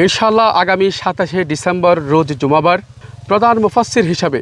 ইনশাআল্লাহ আগামী 27শে ডিসেম্বর রোজ জুমাবার প্রধান মুফাসসির হিসাবে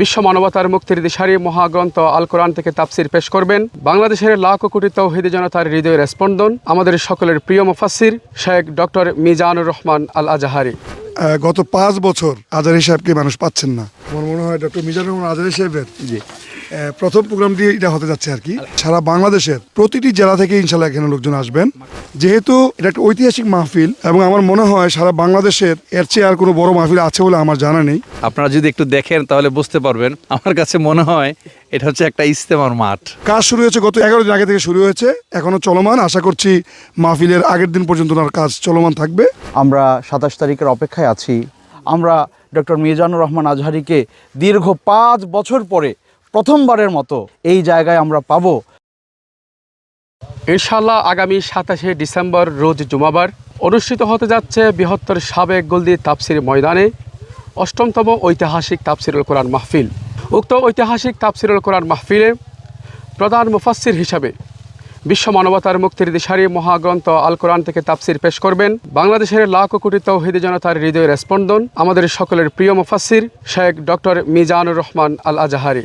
বিশ্ব মানবতার মুক্তির দিশারি মহাগ্রন্থ আল কোরআন থেকে তাফসির পেশ করবেন বাংলাদেশের লাখো কোটি তৌহিদি জনতার হৃদয়ের স্পন্দন আমাদের সকলের প্রিয় মুফাসসির শেখ ডক্টর মিজানুর রহমান আল আজহারি। গত 5 বছর আজহারি সাহেবকে মানুষ পাচ্ছেন না। আমার মনে হয় ডক্টর মিজানুর রহমান আজহারি সাহেবের প্রথম প্রোগ্রামটি এটা হতে যাচ্ছে আর কি। সারা বাংলাদেশের প্রতিটি জেলা থেকে ইনশাল্লাহ এখানে লোকজন আসবেন, যেহেতু এটা একটা ঐতিহাসিক মাহফিল এবং আমার মনে হয় সারা বাংলাদেশের এর চেয়ে আর কোনো বড় মাহফিল আছে বলে আমার জানা নেই। আপনারা যদি একটু দেখেন তাহলে বুঝতে পারবেন। আমার কাছে মনে হয় এটা হচ্ছে একটা ইজতেমার মাঠ। কাজ শুরু হয়েছে গত 11 দিন আগে থেকে শুরু হয়েছে, এখনো চলমান। আশা করছি মাহফিলের আগের দিন পর্যন্ত ওনার কাজ চলমান থাকবে। আমরা 27 তারিখের অপেক্ষায় আছি। আমরা ডক্টর মিজানুর রহমান আজহারিকে দীর্ঘ 5 বছর পরে প্রথমবারের মতো এই জায়গায় আমরা পাবো। ইনশাআল্লাহ আগামী 27শে ডিসেম্বর রোজ জুমাবার অনুষ্ঠিত হতে যাচ্ছে বৃহত্তর সাবেক গোলদি তাফসির ময়দানে 8তম ঐতিহাসিক তাফসিরুল কোরআন মাহফিল। উক্ত ঐতিহাসিক তাফসিরুল কোরআন মাহফিলে প্রধান মুফাসসির হিসাবে বিশ্ব মানবতার মুক্তির দিশারি মহাগ্রন্থ আল কোরআন থেকে তাফসির পেশ করবেন বাংলাদেশের লাখো কোটি তৌহিদি জনতার হৃদয়ের স্পন্দন আমাদের সকলের প্রিয় মুফাসসির শেখ ডক্টর মিজানুর রহমান আল আজহারি।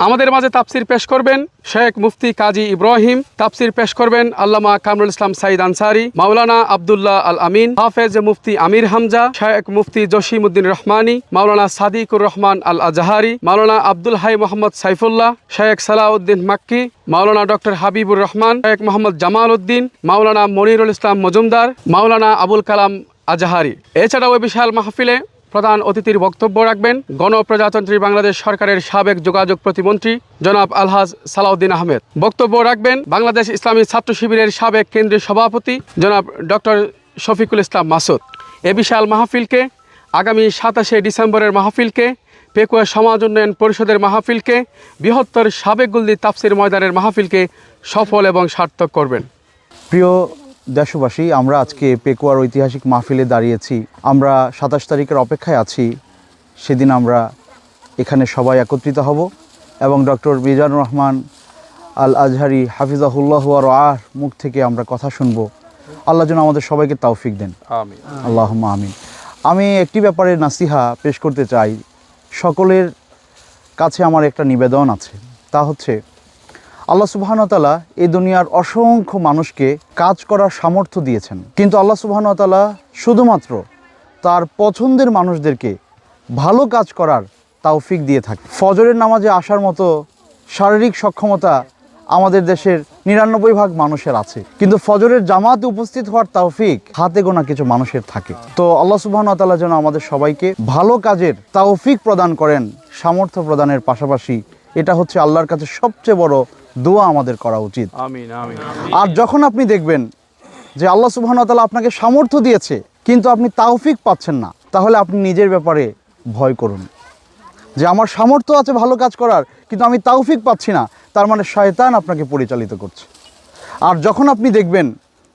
আমাদের মাঝে তাফসির পেশ করবেন শেখ মুফতি কাজী ইব্রাহিম, তাফসির পেশ করবেন আল্লামা কামরুল ইসলাম সাইদ আনসারি, মাওলানা আব্দুল্লাহ আল আমিন, হাফেজ মুফতি আমির হামজা, শেখ মুফতি জসিমউদ্দিন রহমানি, মাওলানা সাদিকুর রহমান আল আজহারি, মাওলানা আব্দুল হাই মোহাম্মদ সাইফুল্লাহ, শেখ সালাউদ্দিন মাক্কি, মাওলানা ডক্টর হাবিবুর রহমান, শেখ মোহাম্মদ জামাল উদ্দিন, মাওলানা মনিরুল ইসলাম মজুমদার, মাওলানা আবুল কালাম আজহারি। এছাড়াও ওই বিশাল মাহফিলে প্রধান অতিথির বক্তব্য রাখবেন গণপ্রজাতন্ত্রী বাংলাদেশ সরকারের সাবেক যোগাযোগ প্রতিমন্ত্রী জনাব আলহাজ সালাউদ্দিন আহমেদ। বক্তব্য রাখবেন বাংলাদেশ ইসলামী ছাত্র শিবিরের সাবেক কেন্দ্রীয় সভাপতি জনাব ডক্টর শফিকুল ইসলাম মাসুদ। এ বিশাল মাহফিলকে আগামী 27শে ডিসেম্বরের মাহফিলকে পেকুয়া সমাজ উন্নয়ন পরিষদের মাহফিলকে বৃহত্তর সাবেক গোলদি তাফসির ময়দানের মাহফিলকে সফল এবং সার্থক করবেন। প্রিয় দেশবাসী, আমরা আজকে পেকুয়ার ঐতিহাসিক মাহফিলে দাঁড়িয়েছি। আমরা 27 তারিখের অপেক্ষায় আছি। সেদিন আমরা এখানে সবাই একত্রিত হব এবং ডক্টর মিজানুর রহমান আল আজহারি হাফিজাহুল্লাহ ওয়া রাআহ মুখ থেকে আমরা কথা শুনব। আল্লাহ যেন আমাদের সবাইকে তৌফিক দেন, আমিন, আল্লাহুম্মা আমিন। আমি একটি ব্যাপারে নাসিহা পেশ করতে চাই। সকলের কাছে আমার একটা নিবেদন আছে, তা হচ্ছে আল্লাহ সুবহানাহু ওয়া তাআলা এই দুনিয়ার অসংখ্য মানুষকে কাজ করার সামর্থ্য দিয়েছেন, কিন্তু আল্লাহ সুবহানাহু ওয়া তাআলা শুধুমাত্র তার পছন্দের মানুষদেরকে ভালো কাজ করার তৌফিক দিয়ে থাকে। ফজরের নামাজে আসার মতো শারীরিক সক্ষমতা আমাদের দেশের 99% মানুষের আছে, কিন্তু ফজরের জামাতে উপস্থিত হওয়ার তৌফিক হাতে গোনা কিছু মানুষের থাকে। তো আল্লাহ সুবহানাহু ওয়া তাআলা যেন আমাদের সবাইকে ভালো কাজের তৌফিক প্রদান করেন, সামর্থ্য প্রদানের পাশাপাশি এটা হচ্ছে আল্লাহর কাছে সবচেয়ে বড় দোয়া আমাদের করা উচিত। আমিন, আমিন। আর যখন আপনি দেখবেন যে আল্লাহ সুবহানাহু ওয়া তাআলা আপনাকে সামর্থ্য দিয়েছে কিন্তু আপনি তৌফিক পাচ্ছেন না, তাহলে আপনি নিজের ব্যাপারে ভয় করুন যে আমার সামর্থ্য আছে ভালো কাজ করার, কিন্তু আমি তৌফিক পাচ্ছি না, তার মানে শয়তান আপনাকে পরিচালিত করছে। আর যখন আপনি দেখবেন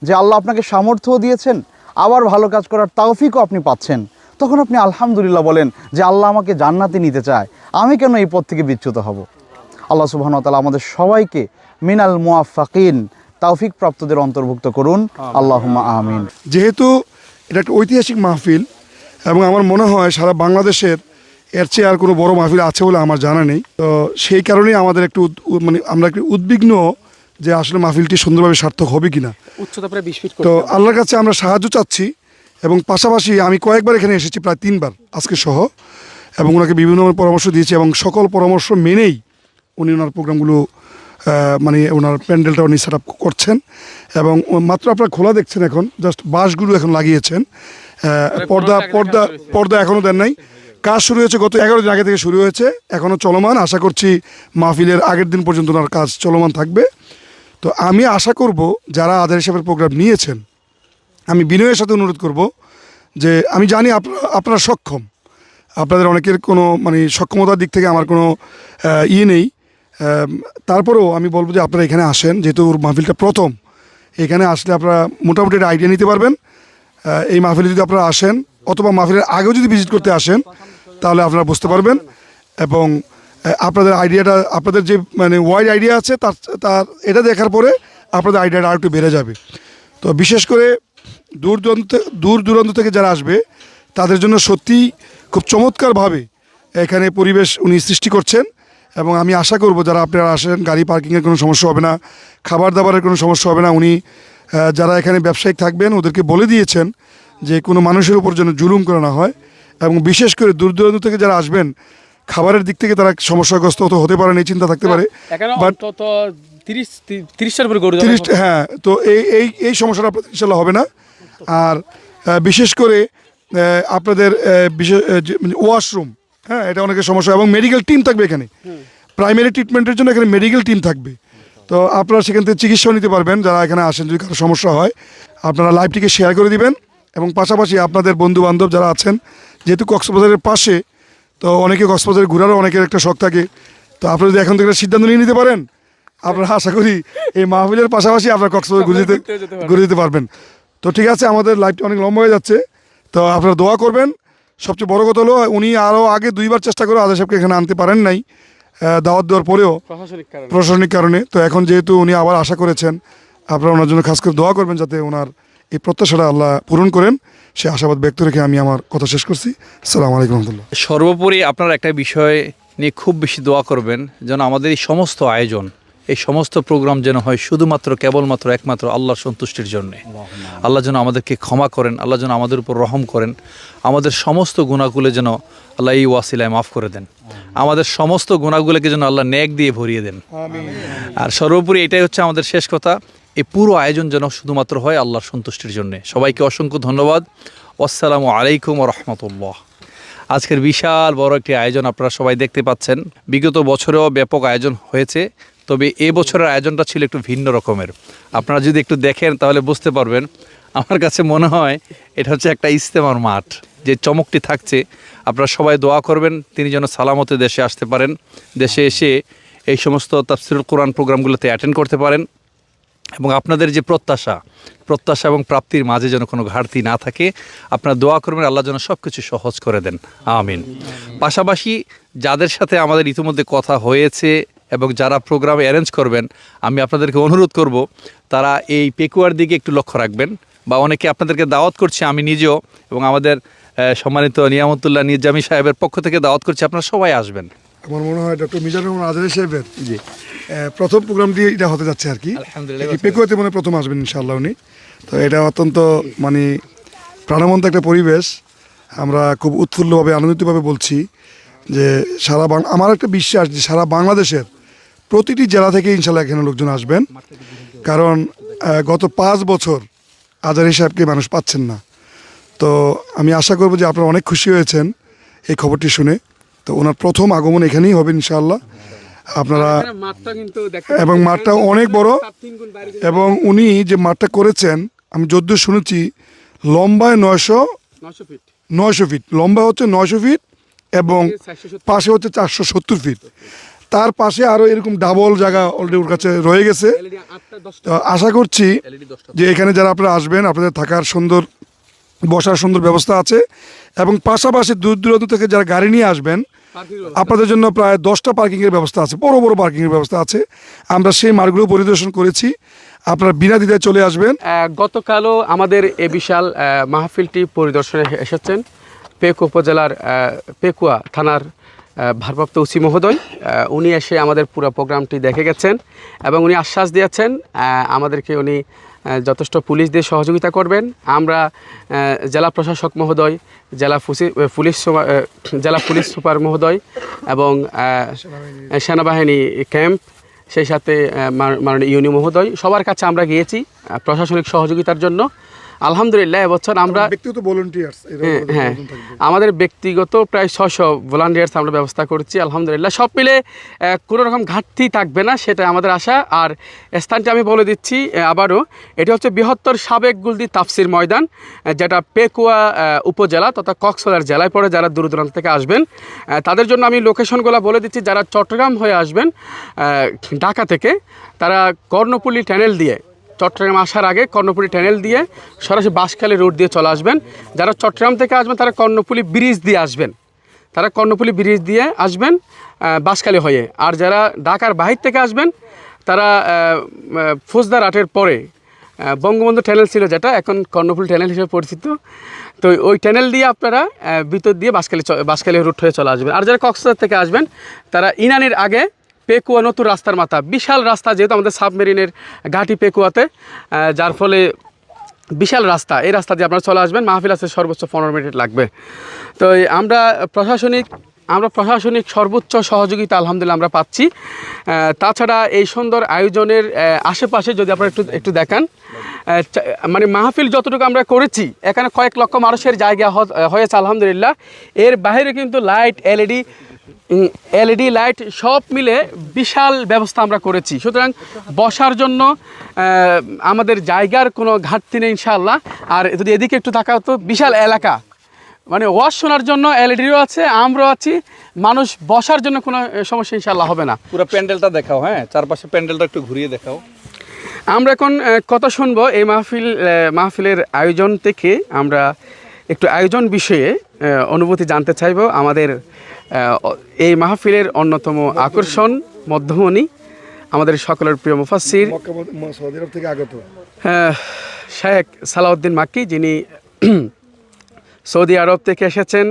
যে আল্লাহ আপনাকে সামর্থ্য দিয়েছেন আবার ভালো কাজ করার তৌফিকও আপনি পাচ্ছেন, তখন আপনি আলহামদুলিল্লাহ বলেন যে আল্লাহ আমাকে জান্নাতে নিতে চায়, আমি কেন এই পথ থেকে বিচ্যুত হব। আল্লাহ সুবহানাহু ওয়া তাআলা আমাদের সবাইকে মিনাল মুওয়াফফাকিন তৌফিক প্রাপ্তদের অন্তর্ভুক্ত করুন, আল্লাহুম্মা আমিন। যেহেতু এটা একটা ঐতিহাসিক মাহফিল এবং আমার মনে হয় সারা বাংলাদেশের এর চেয়ে আর কোনো বড় মাহফিল আছে বলে আমার জানা নেই, তো সেই কারণেই আমাদের একটু আমরা একটু উদ্বিগ্ন যে আসলে মাহফিলটি সুন্দরভাবে সার্থক হবে কিনা। তো আল্লাহর কাছে আমরা সাহায্য চাচ্ছি এবং পাশাপাশি আমি কয়েকবার এখানে এসেছি, প্রায় 3 বার আজকে সহ, এবং ওনাকে বিভিন্ন পরামর্শ দিয়েছি এবং সকল পরামর্শ মেনেই উনি ওনার প্রোগ্রামগুলো ওনার প্যান্ডেলটা উনি সেট আপ করছেন এবং মাত্র আপনারা খোলা দেখছেন, এখন জাস্ট বাঁশগুলো এখন লাগিয়েছেন, পর্দা এখনও দেন নাই। কাজ শুরু হয়েছে গত 11 দিন আগে থেকে শুরু হয়েছে, এখনও চলমান। আশা করছি মাহফিলের আগের দিন পর্যন্ত ওনার কাজ চলমান থাকবে। তো আমি আশা করব যারা আজহারি সাহেবের প্রোগ্রাম নিয়েছেন, আমি বিনয়ের সাথে অনুরোধ করব যে আমি জানি আপনারা সক্ষম, আপনাদের অনেকের কোনো সক্ষমতার দিক থেকে আমার কোনো নেই, তারপরেও আমি বলবো যে আপনারা এখানে আসেন, যেহেতু ওর মাহফিলটা প্রথম, এখানে আসলে আপনারা মোটামুটি একটা আইডিয়া নিতে পারবেন। এই মাহফিলে যদি আপনারা আসেন অথবা মাহফিলের আগেও যদি ভিজিট করতে আসেন তাহলে আপনারা বুঝতে পারবেন এবং আপনাদের আইডিয়াটা, আপনাদের যে ওয়াইড আইডিয়া আছে তার এটা দেখার পরে আপনাদের আইডিয়াটা আর একটু বেড়ে যাবে। তো বিশেষ করে দূর দূরান্ত থেকে যারা আসবে তাদের জন্য সত্যিই খুব চমৎকারভাবে এখানে পরিবেশ উনি সৃষ্টি করছেন। এবং আমি আশা করব যারা আপনারা আসেন গাড়ি পার্কিংয়ের কোনো সমস্যা হবে না, খাবার দাবারের কোনো সমস্যা হবে না। উনি যারা এখানে ব্যবসায়িক থাকবেন ওদেরকে বলে দিয়েছেন যে কোনো মানুষের উপর যেন জুলুম করে না হয়, এবং বিশেষ করে দূর দূরান্ত থেকে যারা আসবেন খাবারের দিক থেকে তারা সমস্যাগ্রস্ত হতে পারেন, এই চিন্তা থাকতে পারে। বাট 30টার উপরে গরু 30, হ্যাঁ, তো এই সমস্যাটা আপনাদের ইনশাল্লাহ হবে না। আর বিশেষ করে আপনাদের বিশেষ ওয়াশরুম, হ্যাঁ, এটা অনেকের সমস্যা, এবং মেডিকেল টিম থাকবে এখানে। প্রাইমারি ট্রিটমেন্টের জন্য এখানে মেডিকেল টিম থাকবে, তো আপনারা সেখান থেকে চিকিৎসাও নিতে পারবেন। যারা এখানে আসেন যদি কারো সমস্যা হয় আপনারা লাইভটিকে শেয়ার করে দিবেন, এবং পাশাপাশি আপনাদের বন্ধু বান্ধব যারা আছেন, যেহেতু কক্সবাজারের পাশে, তো অনেকে কক্সবাজারে ঘোরারও অনেকের একটা শখ থাকে, তো আপনারা যদি এখন থেকে একটা সিদ্ধান্ত নিয়ে নিতে পারেন, আপনারা আশা করি এই মাহফিলের পাশাপাশি আপনারা কক্সবাজার ঘুরে যেতে পারবেন। তো ঠিক আছে, আমাদের লাইভটি অনেক লম্বা হয়ে যাচ্ছে, তো আপনারা দোয়া করবেন। সবচেয়ে বড় কথা হলো উনি আরও আগে 2বার চেষ্টা করে আজাদ সাহেবকে এখানে আনতে পারেন নাই দাওয়াত দেওয়ার পরেও প্রশাসনিক কারণে। তো এখন যেহেতু উনি আবার আশা করেছেন, আপনারা ওনার জন্য খাস করে দোয়া করবেন যাতে ওনার এই প্রত্যাশাটা আল্লাহ পূরণ করেন। সে আশাবাদ ব্যক্ত রেখে আমি আমার কথা শেষ করছি। আসসালামু আলাইকুম রহমতুল্লাহ। সর্বোপরি আপনারা একটা বিষয় নিয়ে খুব বেশি দোয়া করবেন, যেন আমাদের এই সমস্ত আয়োজন, এই সমস্ত প্রোগ্রাম যেন হয় শুধুমাত্র কেবলমাত্র একমাত্র আল্লাহর সন্তুষ্টির জন্যে। আল্লাহ যেন আমাদেরকে ক্ষমা করেন, আল্লাহ যেন আমাদের উপর রহম করেন, আমাদের সমস্ত গুনাহগুলো যেন আল্লাহ এই ওয়াসিলায় মাফ করে দেন, আমাদের সমস্ত গুনাহগুলোকে যেন আল্লাহ নেক দিয়ে ভরিয়ে দেন। আর সর্বোপরি এটাই হচ্ছে আমাদের শেষ কথা, এই পুরো আয়োজন যেন শুধুমাত্র হয় আল্লাহর সন্তুষ্টির জন্যে। সবাইকে অসংখ্য ধন্যবাদ। আসসালামু আলাইকুম ওয়া রাহমাতুল্লাহ। আজকের বিশাল বড় একটি আয়োজন আপনারা সবাই দেখতে পাচ্ছেন। বিগত বছরেও ব্যাপক আয়োজন হয়েছে, তবে এ বছরের আয়োজনটা ছিল একটু ভিন্ন রকমের। আপনারা যদি একটু দেখেন তাহলে বুঝতে পারবেন। আমার কাছে মনে হয় এটা হচ্ছে একটা ইজতেমার মাঠ, যে চমকটি থাকছে। আপনারা সবাই দোয়া করবেন তিনি যেন সালামতে দেশে আসতে পারেন, দেশে এসে এই সমস্ত তাফসিরুল কোরআন প্রোগ্রামগুলোতে অ্যাটেন্ড করতে পারেন, এবং আপনাদের যে প্রত্যাশা এবং প্রাপ্তির মাঝে যেন কোনো ঘাটতি না থাকে। আপনারা দোয়া করবেন আল্লাহ যেন সব কিছু সহজ করে দেন, আমিন। পাশাপাশি যাদের সাথে আমাদের ইতিমধ্যে কথা হয়েছে এবং যারা প্রোগ্রাম অ্যারেঞ্জ করবেন, আমি আপনাদেরকে অনুরোধ করব তারা এই পেকুয়ার দিকে একটু লক্ষ্য রাখবেন, বা অনেকে আপনাদেরকে দাওয়াত করছি, আমি নিজেও এবং আমাদের সম্মানিত নিয়ামতুল্লাহ নিজামী সাহেবের পক্ষ থেকে দাওয়াত করছি, আপনারা সবাই আসবেন। আমার মনে হয় ডক্টর মিজানুর রহমান আজহারী সাহেবের প্রথম প্রোগ্রামটি এটা হতে যাচ্ছে আর কি। পেকুয়াতে মনে প্রথম আসবেন ইনশাআল্লাহ উনি। তো এটা অত্যন্ত মানে প্রাণবন্ত একটা পরিবেশ। আমরা খুব উৎফুল্লভাবে আনন্দিতভাবে বলছি যে আমার একটা বিশ্বাস যে সারা বাংলাদেশের প্রতিটি জেলা থেকে ইনশাআল্লাহ এখানে লোকজন আসবেন, কারণ গত 5 বছর আজহারী সাহেবকে মানুষ পাচ্ছেন না। তো আমি আশা করব যে আপনারা অনেক খুশি হয়েছেন এই খবরটি শুনে। তো ওনার প্রথম আগমন এখানেই হবে ইনশাআল্লাহ। আপনারা এবং মাঠটা অনেক বড়, এবং উনি যে মাঠটা করেছেন আমি যদ্দূর শুনেছি লম্বায় 900 ফিট, লম্বা হচ্ছে 900 ফিট এবং পাশে হচ্ছে 470 ফিট। তার পাশে আরও এরকম ডাবল জায়গা অলরেডি ওর কাছে রয়ে গেছে। তো আশা করছি যে এখানে যারা আপনারা আসবেন আপনাদের থাকার সুন্দর, বসার সুন্দর ব্যবস্থা আছে, এবং পাশাপাশি দূর দূরান্ত থেকে যারা গাড়ি নিয়ে আসবেন আপনাদের জন্য প্রায় 10টা পার্কিংয়ের ব্যবস্থা আছে, বড় বড় পার্কিংয়ের ব্যবস্থা আছে। আমরা সেই মার্গগুলো পরিদর্শন করেছি, আপনারা বিনা দ্বিধায় চলে আসবেন। গতকালও আমাদের এই বিশাল মাহফিলটি পরিদর্শনে এসেছেন পেকুয়া উপজেলার পেকুয়া থানার ভারপ্রাপ্ত ওসি মহোদয়। উনি এসে আমাদের পুরো প্রোগ্রামটি দেখে গেছেন, এবং উনি আশ্বাস দিয়েছেন আমাদেরকে উনি যথেষ্ট পুলিশ দিয়ে সহযোগিতা করবেন। আমরা জেলা প্রশাসক মহোদয়, জেলা পুলিশ সুপার মহোদয় এবং সেনাবাহিনী ক্যাম্প, সেই সাথে মাননীয় ইউনি মহোদয়, সবার কাছে আমরা গিয়েছি প্রশাসনিক সহযোগিতার জন্য। আলহামদুলিল্লাহ এবছর আমরা ব্যক্তিগত ভলান্টিয়ার্স, হ্যাঁ, আমাদের ব্যক্তিগত প্রায় 600 ভলান্টিয়ার্স আমরা ব্যবস্থা করছি। আলহামদুলিল্লাহ সব মিলে কোনো রকম ঘাটতি থাকবে না, সেটা আমাদের আশা। আর স্থানটি আমি বলে দিচ্ছি আবারও, এটি হচ্ছে বৃহত্তর সাবেক গুলদি তাফসির ময়দান, যেটা পেকুয়া উপজেলা তথা কক্সবাজার জেলায় পড়ে। যারা দূর দূরান্ত থেকে আসবেন তাদের জন্য আমি লোকেশনগুলো বলে দিচ্ছি। যারা চট্টগ্রাম হয়ে আসবেন ঢাকা থেকে, তারা কর্ণফুলী টানেল দিয়ে, চট্টগ্রাম আসার আগে কর্ণফুলী টানেল দিয়ে সরাসরি বাঁশখালী রোড দিয়ে চলে আসবেন। যারা চট্টগ্রাম থেকে আসবেন তারা কর্ণফুলী ব্রিজ দিয়ে আসবেন, বাঁশখালী হয়ে। আর যারা ঢাকার বাহির থেকে আসবেন তারা ফৌজদার হাটের পরে বঙ্গবন্ধু টানেল ছিল, যেটা এখন কর্ণফুলী টানেল হিসেবে পরিচিত। তো ওই টানেল দিয়ে আপনারা ভিতর দিয়ে বাঁশখালী রুট হয়ে চলে আসবেন। আর যারা কক্সবাজার থেকে আসবেন তারা ইনানির আগে পেকুয়া নতুন রাস্তার মাথা, বিশাল রাস্তা, যেহেতু আমাদের সাবমেরিনের ঘাঁটি পেকুয়াতে, যার ফলে বিশাল রাস্তা, এই রাস্তা দিয়ে আপনারা চলে আসবেন। মাহফিল আছে সর্বোচ্চ 15 মিনিট লাগবে। তো আমরা প্রশাসনিক সর্বোচ্চ সহযোগিতা আলহামদুলিল্লাহ আমরা পাচ্ছি। তাছাড়া এই সুন্দর আয়োজনের আশেপাশে যদি আপনারা একটু দেখান, মানে মাহফিল যতটুকু আমরা করেছি, এখানে কয়েক লক্ষ মানুষের জায়গা হয়েছে আলহামদুলিল্লাহ। এর বাইরে কিন্তু লাইট, এলইডি লাইট সব মিলে বিশাল ব্যবস্থা আমরা করেছি। সুতরাং বসার জন্য আমাদের জায়গার কোনো ঘাটতি নেই ইনশাআল্লাহ। আর যদি এদিকে একটু তাকাও তো বিশাল এলাকা, মানে ওয়াজ শোনার জন্য এলইডিও আছে, আমরাও আছি, মানুষ বসার জন্য কোনো সমস্যা ইনশাআল্লাহ হবে না। পুরো প্যান্ডেলটা দেখাও, হ্যাঁ, চারপাশে প্যান্ডেলটা একটু ঘুরিয়ে দেখাও। আমরা এখন কথা শুনবো এই মাহফিলের আয়োজন থেকে। আমরা একটু আয়োজন বিষয়ে অনুভূতি জানতে চাইব। আমাদের এই মাহফিলের অন্যতম আকর্ষণ মধ্যমণি, আমাদের সকলের প্রিয় মুফাসসির সৌদি আরব থেকে আগত শেখ সালাউদ্দিন মাক্কি, যিনি সৌদি আরব থেকে এসেছেন,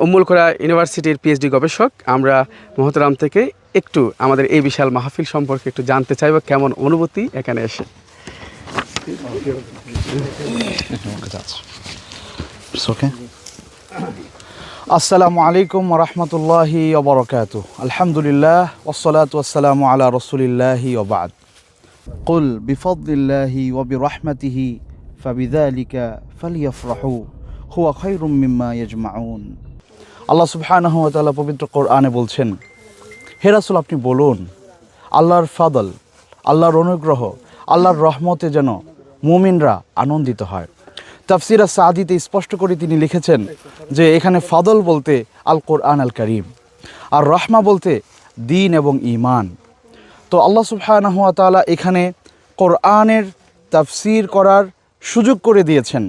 উম্মুল কোরা ইউনিভার্সিটির পিএইচডি গবেষক। আমরা মোহতারাম থেকে একটু আমাদের এই বিশাল মাহফিল সম্পর্কে একটু জানতে চাইব, কেমন অনুভূতি এখানে এসে। আসসালামু আলাইকুম ওয়া রাহমাতুল্লাহি ওয়া বারাকাতুহু। আলহামদুলিল্লাহ ওয়াসসালাতু ওয়াসসালামু আলা রাসূলিল্লাহি ওয়া বা'দ। কুল বিফাদলিল্লাহি ওয়া বিরহমাতিহি ফাবিযালিকা ফালইফরাহু হুয়া খায়রুম মিম্মা ইয়াজমাউন। আল্লাহ সুবহানাহু ওয়া তাআলা পবিত্র কোরআনে বলছেন, হে রাসূল আপনি বলুন, আল্লাহর ফাদল, আল্লাহর অনুগ্রহ, আল্লাহর রহমতে যেন মুমিনরা আনন্দিত হয়। তাফসির সাদিতে স্পষ্ট করে তিনি লিখেছেন যে এখানে ফাদল বলতে আল কোরআন আল করিম, আর রহমা বলতে দ্বীন এবং ঈমান। তো আল্লাহ সুবহানাহু ওয়া তাআলা এখানে কোরআনের তাফসির করার সুযোগ করে দিয়েছেন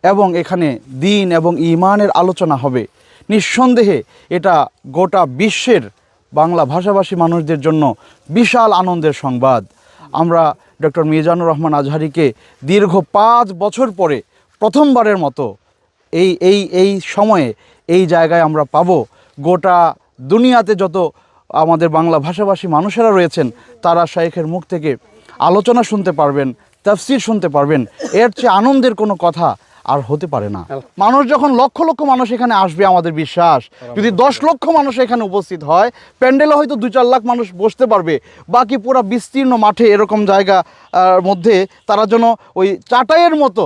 এবং এখানে দ্বীন এবং ঈমানের আলোচনা হবে। নিঃসন্দেহে এটা গোটা বিশ্বের বাংলা ভাষাভাষী মানুষদের জন্য বিশাল আনন্দের সংবাদ। আমরা ডক্টর মিজানুর রহমান আজহারিকে দীর্ঘ 5 বছর পরে প্রথমবারের মতো এই সময়ে এই জায়গায় আমরা পাবো। গোটা দুনিয়াতে যত আমাদের বাংলা ভাষাভাষী মানুষেরা রয়েছেন তারা শাইখের মুখ থেকে আলোচনা শুনতে পারবেন, তাফসির শুনতে পারবেন। এর চেয়ে আনন্দের কোনো কথা আর হতে পারে না। মানুষ যখন লক্ষ লক্ষ মানুষ এখানে আসবে, আমাদের বিশ্বাস যদি 10 লক্ষ মানুষ এখানে উপস্থিত হয়, প্যান্ডেলে হয়তো 2-4 লাখ মানুষ বসতে পারবে, বাকি পুরো বিস্তীর্ণ মাঠে এরকম জায়গা মধ্যে তারা যেন ওই চাটাইয়ের মতো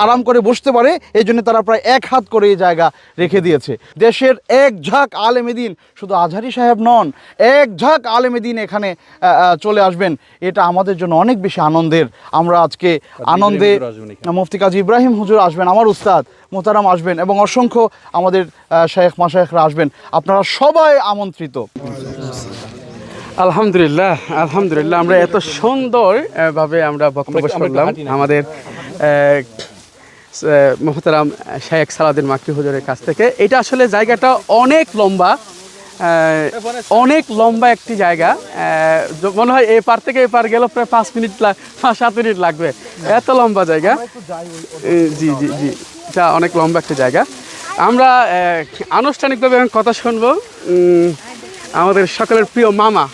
আরাম করে বসতে পারে, এই জন্য তারা প্রায় 1 হাত করে এই জায়গা রেখে দিয়েছে। দেশের এক ঝাঁক আলেমে দ্বীন, শুধু আজহারি সাহেব নন, এক ঝাঁক আলেমে দ্বীন এখানে চলে আসবেন। এটা আমাদের জন্য অনেক বেশি আনন্দের। আমরা আজকে আনন্দে মুফতি কাজী ইব্রাহিম হুজুর আসবেন, আমার উস্তাদ মোহতারাম আসবেন, এবং অসংখ্য আমাদের শায়েখ মাশায়েখরা আসবেন। আপনারা সবাই আমন্ত্রিত। আলহামদুলিল্লাহ, আমরা এত সুন্দর ভাবে আমরা বক্তব্য শুনলাম আমাদের মোহতারাম শেখ সালাউদ্দিন মাক্কি হুজুরের কাছ থেকে। এটা আসলে জায়গাটা অনেক লম্বা একটি জায়গা। মনে হয় এই পার থেকে এই পার গেল প্রায় 5-7 মিনিট লাগবে, এত লম্বা জায়গা। জি, এটা অনেক লম্বা একটি জায়গা। আমরা আনুষ্ঠানিকভাবে কথা শুনবো আমাদের সকলের প্রিয় মামা,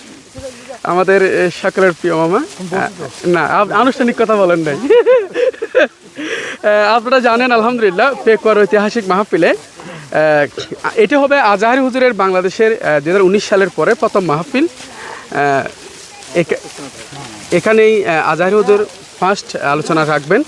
না আনুষ্ঠানিক কথা বলেন নাই। আপনারা জানেন আলহামদুলিল্লাহ পেকুয়ার ঐতিহাসিক মাহফিলে এটি হবে আজহারি হুজুরের বাংলাদেশের 2019 সালের পরে প্রথম মাহফিল। এখানেই আজহারি হুজুর ফার্স্ট আলোচনা রাখবেন।